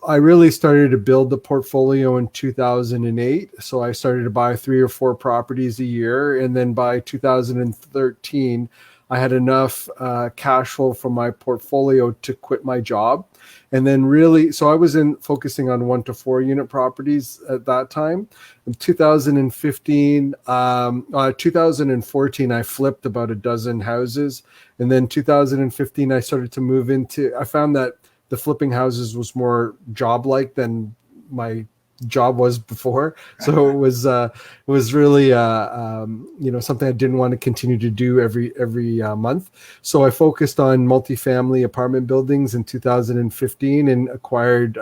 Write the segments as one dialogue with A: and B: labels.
A: I really started to build the portfolio in 2008. So I started to buy 3 or 4 properties a year. And then by 2013, I had enough cash flow from my portfolio to quit my job. And then really, so I was focusing on 1 to 4 unit properties at that time. In 2015, 2014, I flipped about a dozen houses. And then 2015, I started to move into, I found that the flipping houses was more job-like than my job was before. So it was really something I didn't want to continue to do every month. So I focused on multifamily apartment buildings in 2015 and acquired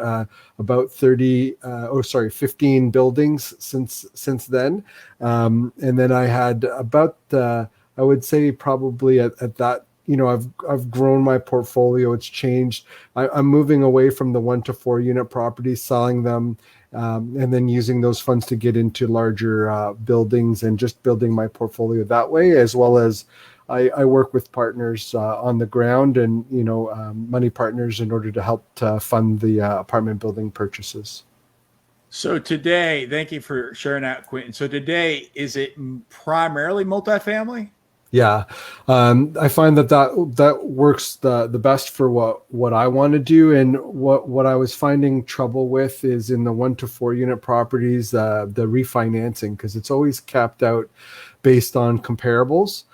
A: about 15 buildings since then. And then I had about I would say probably at that, I've grown my portfolio. It's changed. I'm moving away from the 1 to 4 unit properties, selling them, and then using those funds to get into larger buildings and just building my portfolio that way, as well as I work with partners on the ground and, money partners in order to help to fund the apartment building purchases.
B: So today, thank you for sharing that, Quentin. So today, is it primarily multifamily?
A: Yeah, I find that works the best for what I want to do, and what I was finding trouble with is in the 1 to 4 unit properties, the refinancing, because it's always capped out based on comparables,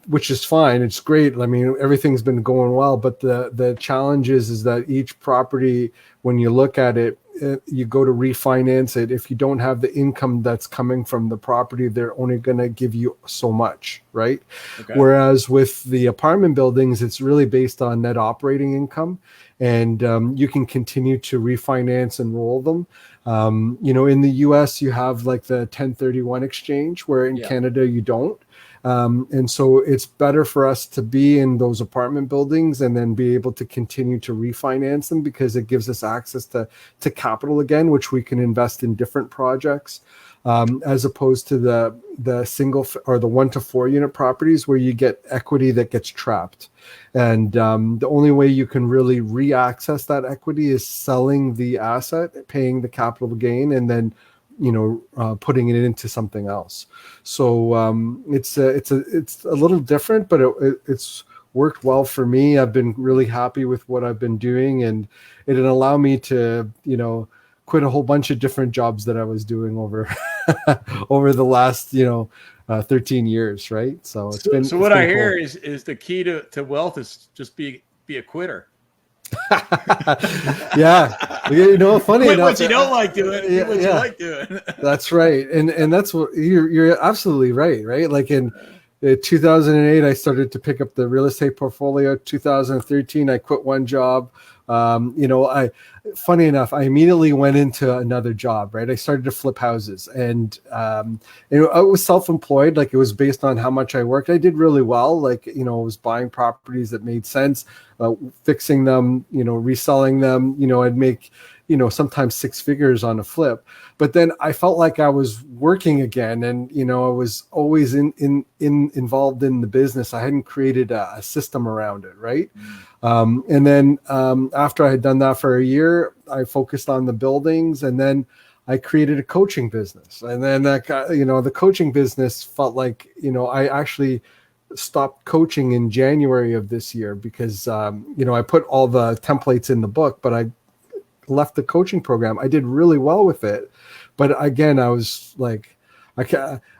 A: which is fine. It's great. I mean, everything's been going well, but the challenge is that each property, when you look at it, you go to refinance it. If you don't have the income that's coming from the property, they're only going to give you so much, right? Okay. Whereas with the apartment buildings, it's really based on net operating income, and you can continue to refinance and roll them. In the US, you have like the 1031 exchange, where in Canada you don't. And so it's better for us to be in those apartment buildings and then be able to continue to refinance them, because it gives us access to capital again, which we can invest in different projects, as opposed to the single or the 1 to 4 unit properties where you get equity that gets trapped. And the only way you can really re-access that equity is selling the asset, paying the capital gain, and then putting it into something else. So it's a little different, but it's worked well for me. I've been really happy with what I've been doing, and it allowed me to quit a whole bunch of different jobs that I was doing over the last 13 years, right? So
B: what I hear is the key to wealth is just be a quitter.
A: Yeah, funny enough,
B: what you don't like doing, what you like doing.
A: That's right, and that's what you're absolutely right. Like in 2008, I started to pick up the real estate portfolio. 2013, I quit one job. Funny enough, I immediately went into another job, right? I started to flip houses, and I was self-employed. Like, it was based on how much I worked. I did really well. Like, I was buying properties that made sense, fixing them, reselling them. I'd make, sometimes 6 figures on a flip. But then I felt like I was working again, and I was always involved in the business. I hadn't created a system around it, right? And then after I had done that for a year, I focused on the buildings, and then I created a coaching business. And then the coaching business felt like, I actually stopped coaching in January of this year because I put all the templates in the book, but I left the coaching program. I did really well with it, but again, I was like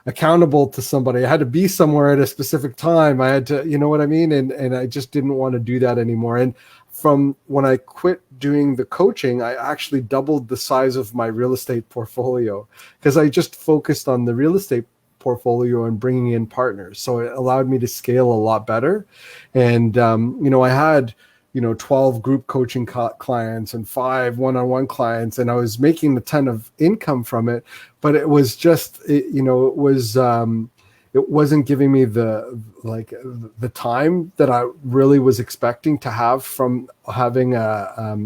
A: accountable to somebody. I had to be somewhere at a specific time. I had to, you know what I mean? And I just didn't want to do that anymore. And from when I quit doing the coaching, I actually doubled the size of my real estate portfolio, because I just focused on the real estate portfolio and bringing in partners. So it allowed me to scale a lot better. And, I had 12 group coaching clients and 5 one-on-one clients, and I was making a ton of income from it, but it was just, it wasn't giving me the time that I really was expecting to have from having a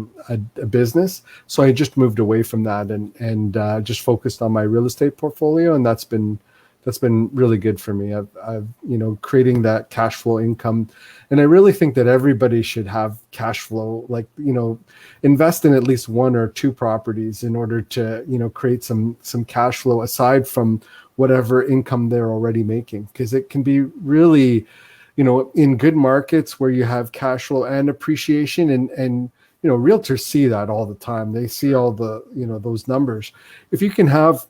A: business. So I just moved away from that and just focused on my real estate portfolio, and that's been that's been really good for me. I've creating that cash flow income, and I really think that everybody should have cash flow. Like, invest in at least one or two properties in order to create some cash flow aside from whatever income they're already making, because it can be really, in good markets where you have cash flow and appreciation, and realtors see that all the time. They see all the those numbers. If you can have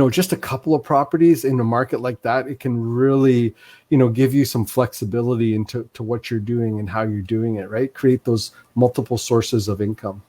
A: just a couple of properties in a market like that, it can really, give you some flexibility into what you're doing and how you're doing it, right? Create those multiple sources of income.